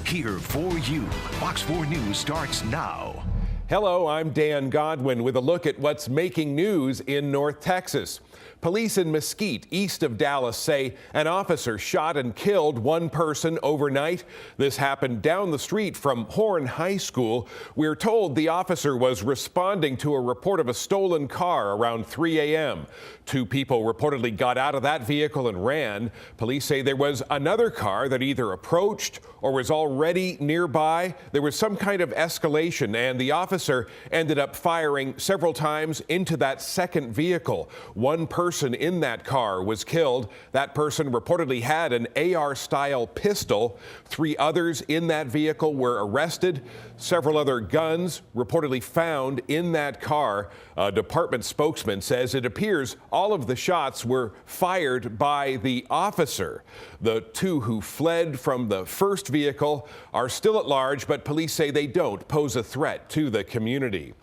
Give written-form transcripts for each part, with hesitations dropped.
here for you. Fox 4 News starts now. Hello, I'm Dan Godwin with a look at what's making news in North Texas. Police in Mesquite, east of Dallas, say an officer shot and killed one person overnight. This happened down the street from Horn High School. We're told the officer was responding to a report of a stolen car around 3 a.m. Two people reportedly got out of that vehicle and ran. Police say there was another car that either approached or was already nearby. There was some kind of escalation, and the officer ended up firing several times into that second vehicle. One person in that car was killed. That person reportedly had an AR-style pistol. Three others in that vehicle were arrested. Several other guns reportedly found in that car. A department spokesman says it appears all of the shots were fired by the officer. The two who fled from the first vehicle are still at large, but police say they don't pose a threat to the community.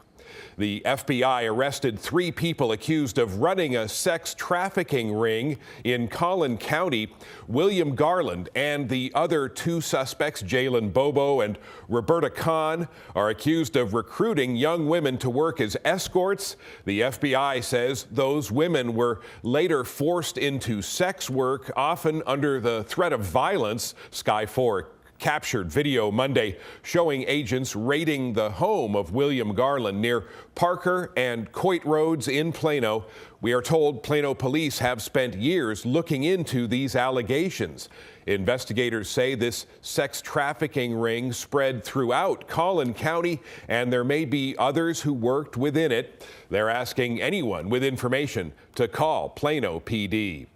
The FBI arrested three people accused of running a sex trafficking ring in Collin County. William Garland and the other two suspects, Jalen Bobo and Roberta Kahn, are accused of recruiting young women to work as escorts. The FBI says those women were later forced into sex work, often under the threat of violence. Sky 4 captured video Monday showing agents raiding the home of William Garland near Parker and Coit Roads in Plano. We are told Plano police have spent years looking into these allegations. Investigators say this sex trafficking ring spread throughout Collin County, and there may be others who worked within it. They're asking anyone with information to call Plano PD.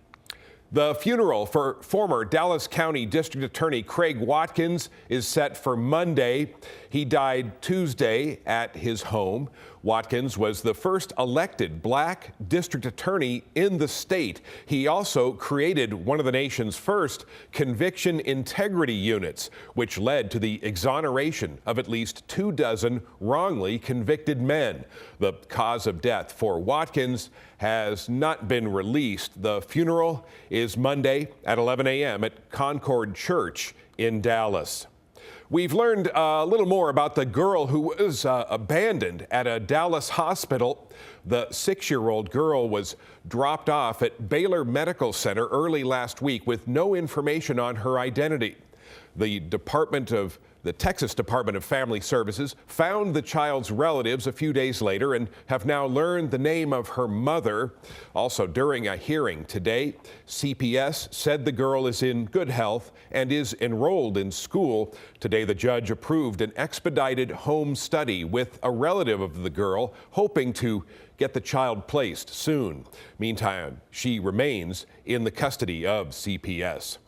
The funeral for former Dallas County District Attorney Craig Watkins is set for Monday. He died Tuesday at his home. Watkins was the first elected black district attorney in the state. He also created one of the nation's first conviction integrity units, which led to the exoneration of at least 24 wrongly convicted men. The cause of death for Watkins has not been released. The funeral is Monday at 11 a.m. at Concord Church in Dallas. We've learned a little more about the girl who was abandoned at a Dallas hospital. The 6-year-old girl was dropped off at Baylor Medical Center early last week with no information on her identity. The Texas Department of Family Services found the child's relatives a few days later and have now learned the name of her mother. Also, during a hearing today, CPS said the girl is in good health and is enrolled in school. Today, the judge approved an expedited home study with a relative of the girl, hoping to get the child placed soon. Meantime, she remains in the custody of CPS.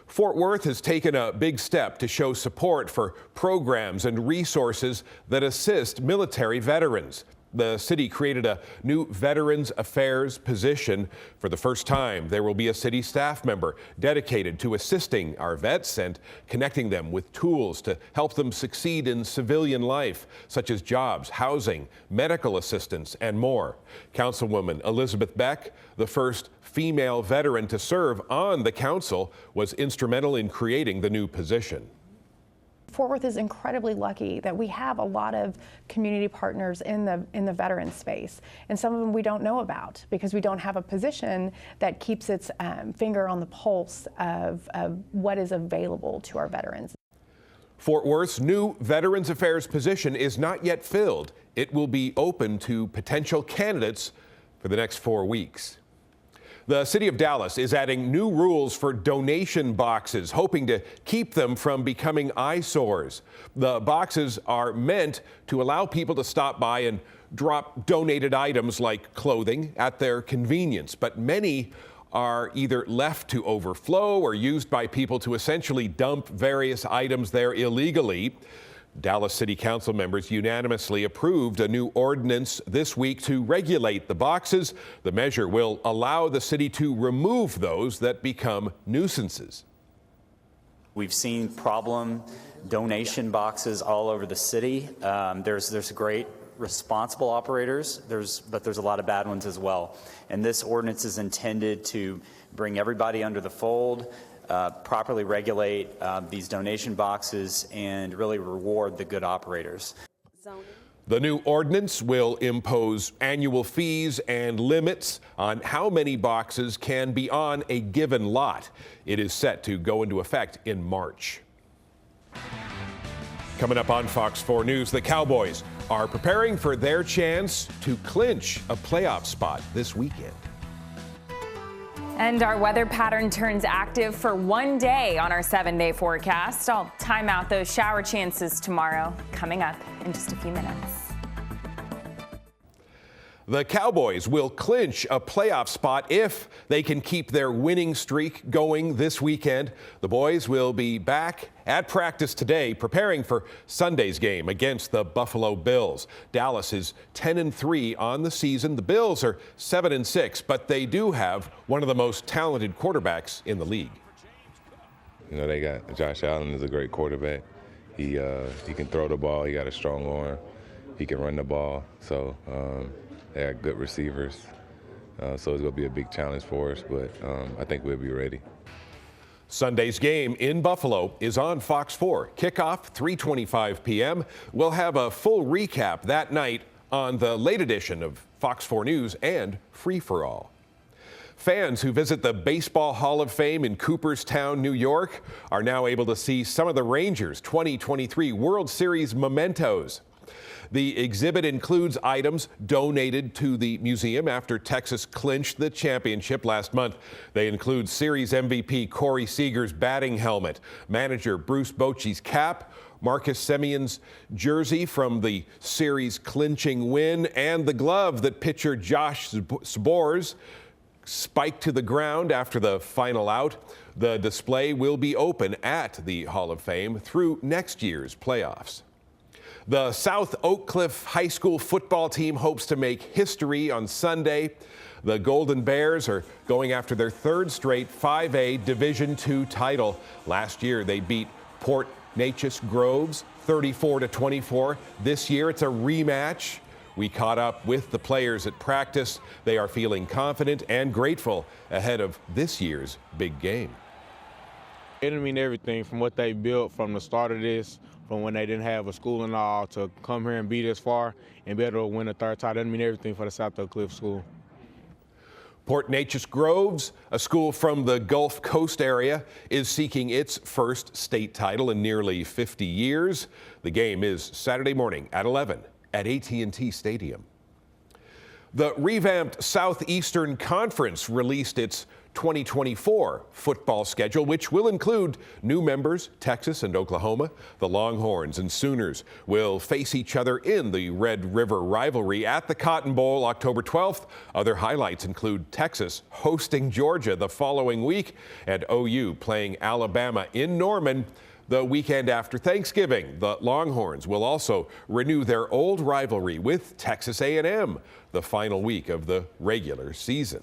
Fort Worth has taken a big step to show support for programs and resources that assist military veterans. The city created a new Veterans Affairs position. For the first time, there will be a city staff member dedicated to assisting our vets and connecting them with tools to help them succeed in civilian life, such as jobs, housing, medical assistance, and more. Councilwoman Elizabeth Beck, the first female veteran to serve on the council, was instrumental in creating the new position. Fort Worth is incredibly lucky that we have a lot of community partners in the veteran space, and some of them we don't know about because we don't have a position that keeps its finger on the pulse of what is available to our veterans. Fort Worth's new Veterans Affairs position is not yet filled. It will be open to potential candidates for the next 4 weeks. The city of Dallas is adding new rules for donation boxes, hoping to keep them from becoming eyesores. The boxes are meant to allow people to stop by and drop donated items like clothing at their convenience, but many are either left to overflow or used by people to essentially dump various items there illegally. Dallas City Council members unanimously approved a new ordinance this week to regulate the boxes. The measure will allow the city to remove those that become nuisances. We've seen problem donation boxes all over the city. There's great responsible operators, but there's a lot of bad ones as well. And this ordinance is intended to bring everybody under the fold, properly regulate these donation boxes and really reward the good operators. The new ordinance will impose annual fees and limits on how many boxes can be on a given lot. It is set to go into effect in March. Coming up on Fox 4 News, the Cowboys are preparing for their chance to clinch a playoff spot this weekend. And our weather pattern turns active for one day on our 7-day forecast. I'll time out those shower chances tomorrow, coming up in just a few minutes. The Cowboys will clinch a playoff spot if they can keep their winning streak going this weekend. The boys will be back at practice today, preparing for Sunday's game against the Buffalo Bills. Dallas is 10-3 on the season. The Bills are 7-6, but they do have one of the most talented quarterbacks in the league. You know, they got Josh Allen is a great quarterback. He can throw the ball. He got a strong arm. He can run the ball. So they got good receivers. So it's going to be a big challenge for us, but I think we'll be ready. Sunday's game in Buffalo is on Fox 4. Kickoff 3:25 p.m. We'll have a full recap that night on the late edition of Fox 4 News and Free for All. Fans who visit the Baseball Hall of Fame in Cooperstown, New York, are now able to see some of the Rangers' 2023 World Series mementos. The exhibit includes items donated to the museum after Texas clinched the championship last month. They include Series MVP Corey Seager's batting helmet, manager Bruce Bochy's cap, Marcus Semion's jersey from the series clinching win, and the glove that pitcher Josh Sborz spiked to the ground after the final out. The display will be open at the Hall of Fame through next year's playoffs. The South Oak Cliff High School football team hopes to make history on Sunday. The Golden Bears are going after their third straight 5A Division II title. Last year, they beat Port Neches Groves 34-24. This year, it's a rematch. We caught up with the players at practice. They are feeling confident and grateful ahead of this year's big game. It didn't mean everything from what they built from the start of this, from when they didn't have a school and all, to come here and be this far and be able to win a third title. It didn't mean everything for the South Oak Cliff School. Port Neches Groves, a school from the Gulf Coast area, is seeking its first state title in nearly 50 years. The game is Saturday morning at 11 at AT&T Stadium. The revamped Southeastern Conference released its 2024 football schedule, which will include new members, Texas and Oklahoma. The Longhorns and Sooners will face each other in the Red River rivalry at the Cotton Bowl October 12th. Other highlights include Texas hosting Georgia the following week and OU playing Alabama in Norman the weekend after Thanksgiving. The Longhorns will also renew their old rivalry with Texas A&M the final week of the regular season.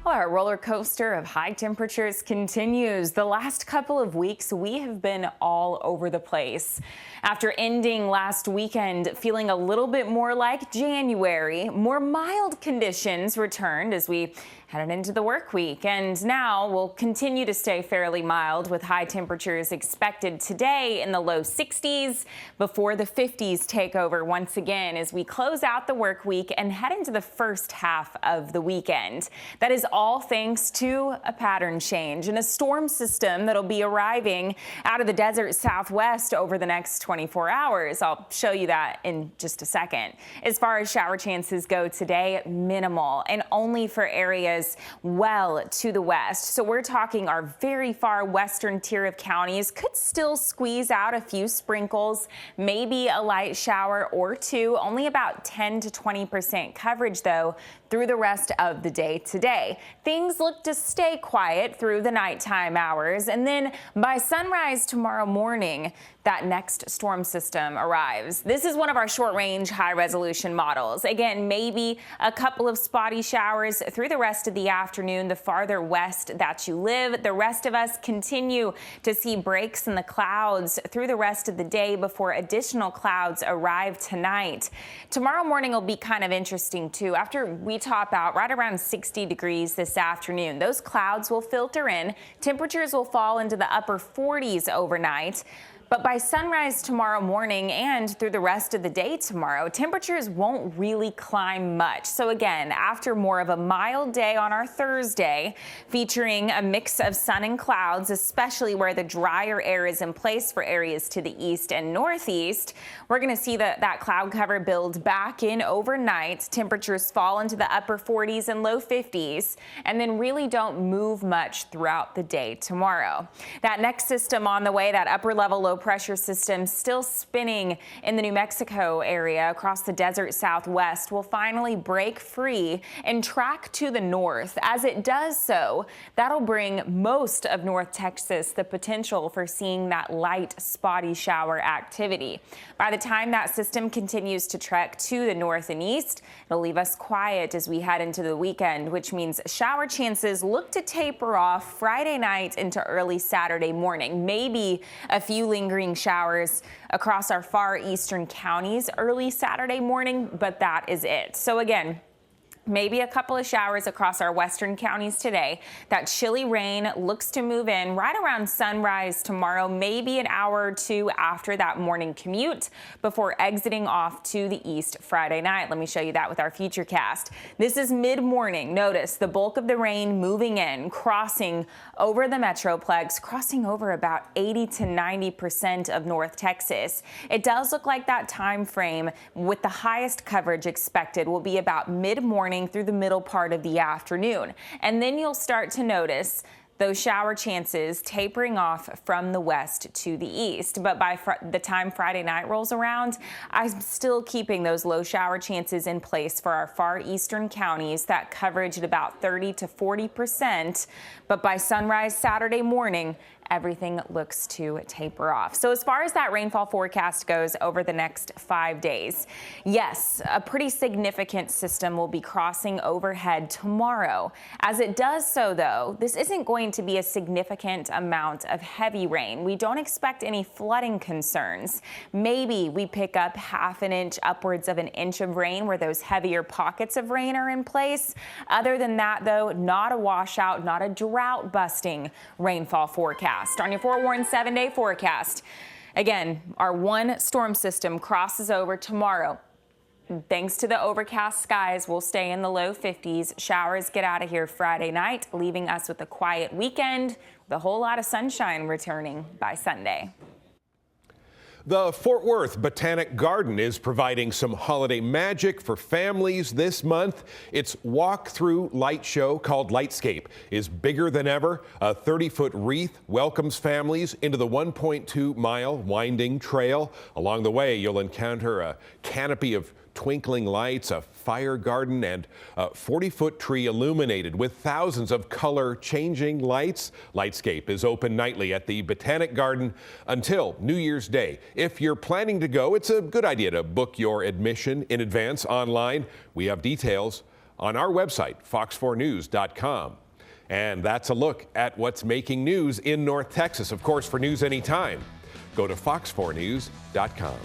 Well, our roller coaster of high temperatures continues. The last couple of weeks, we have been all over the place. After ending last weekend feeling a little bit more like January, more mild conditions returned as we headed into the work week, and now we'll continue to stay fairly mild with high temperatures expected today in the low 60s before the 50s take over once again as we close out the work week and head into the first half of the weekend. That is all thanks to a pattern change and a storm system that'll be arriving out of the desert southwest over the next 24 hours. I'll show you that in just a second. As far as shower chances go today, minimal and only for areas well to the west. So we're talking our very far western tier of counties could still squeeze out a few sprinkles, maybe a light shower or two, only about 10 to 20% coverage though through the rest of the day today. Things look to stay quiet through the nighttime hours, and then by sunrise tomorrow morning, that next storm system arrives. This is one of our short-range, high-resolution models. Again, maybe a couple of spotty showers through the rest of the afternoon, the farther west that you live. The rest of us continue to see breaks in the clouds through the rest of the day before additional clouds arrive tonight. Tomorrow morning will be kind of interesting, too. After we top out right around 60 degrees this afternoon, those clouds will filter in. Temperatures will fall into the upper 40s overnight. But by sunrise tomorrow morning and through the rest of the day tomorrow, temperatures won't really climb much. So again, after more of a mild day on our Thursday, featuring a mix of sun and clouds, especially where the drier air is in place for areas to the east and northeast, we're going to see that cloud cover build back in overnight. Temperatures fall into the upper 40s and low 50s, and then really don't move much throughout the day tomorrow. That next system on the way, that upper level low pressure system still spinning in the New Mexico area across the desert southwest, will finally break free and track to the north. As it does so, that'll bring most of North Texas the potential for seeing that light spotty shower activity. By the time that system continues to trek to the north and east, it'll leave us quiet as we head into the weekend, which means shower chances look to taper off Friday night into early Saturday morning. Maybe a few lingering showers across our far eastern counties early Saturday morning, but that is it. So again, maybe a couple of showers across our western counties today. That chilly rain looks to move in right around sunrise tomorrow, maybe an hour or two after that morning commute before exiting off to the east Friday night. Let me show you that with our futurecast. This is mid-morning. Notice the bulk of the rain moving in, crossing over the Metroplex, crossing over about 80 to 90% of North Texas. It does look like that time frame with the highest coverage expected will be about mid-morning through the middle part of the afternoon. And then you'll start to notice those shower chances tapering off from the west to the east. But by the time Friday night rolls around, I'm still keeping those low shower chances in place for our far eastern counties, that coverage at about 30 to 40%. But by sunrise Saturday morning, everything looks to taper off. So as far as that rainfall forecast goes over the next 5 days, yes, a pretty significant system will be crossing overhead tomorrow. As it does so, though, this isn't going to be a significant amount of heavy rain. We don't expect any flooding concerns. Maybe we pick up half an inch, upwards of an inch of rain where those heavier pockets of rain are in place. Other than that, though, not a washout, not a drought-busting rainfall forecast. On your forewarned 7-day forecast, again, our one storm system crosses over tomorrow. Thanks to the overcast skies, we'll stay in the low 50s. Showers get out of here Friday night, leaving us with a quiet weekend with a whole lot of sunshine returning by Sunday. The Fort Worth Botanic Garden is providing some holiday magic for families this month. Its walk-through light show called Lightscape is bigger than ever. A 30-foot wreath welcomes families into the 1.2-mile winding trail. Along the way, you'll encounter a canopy of twinkling lights, a fire garden, and a 40-foot tree illuminated with thousands of color-changing lights. Lightscape is open nightly at the Botanic Garden until New Year's Day. If you're planning to go, it's a good idea to book your admission in advance online. We have details on our website, fox4news.com. And that's a look at what's making news in North Texas. Of course, for news anytime, go to fox4news.com.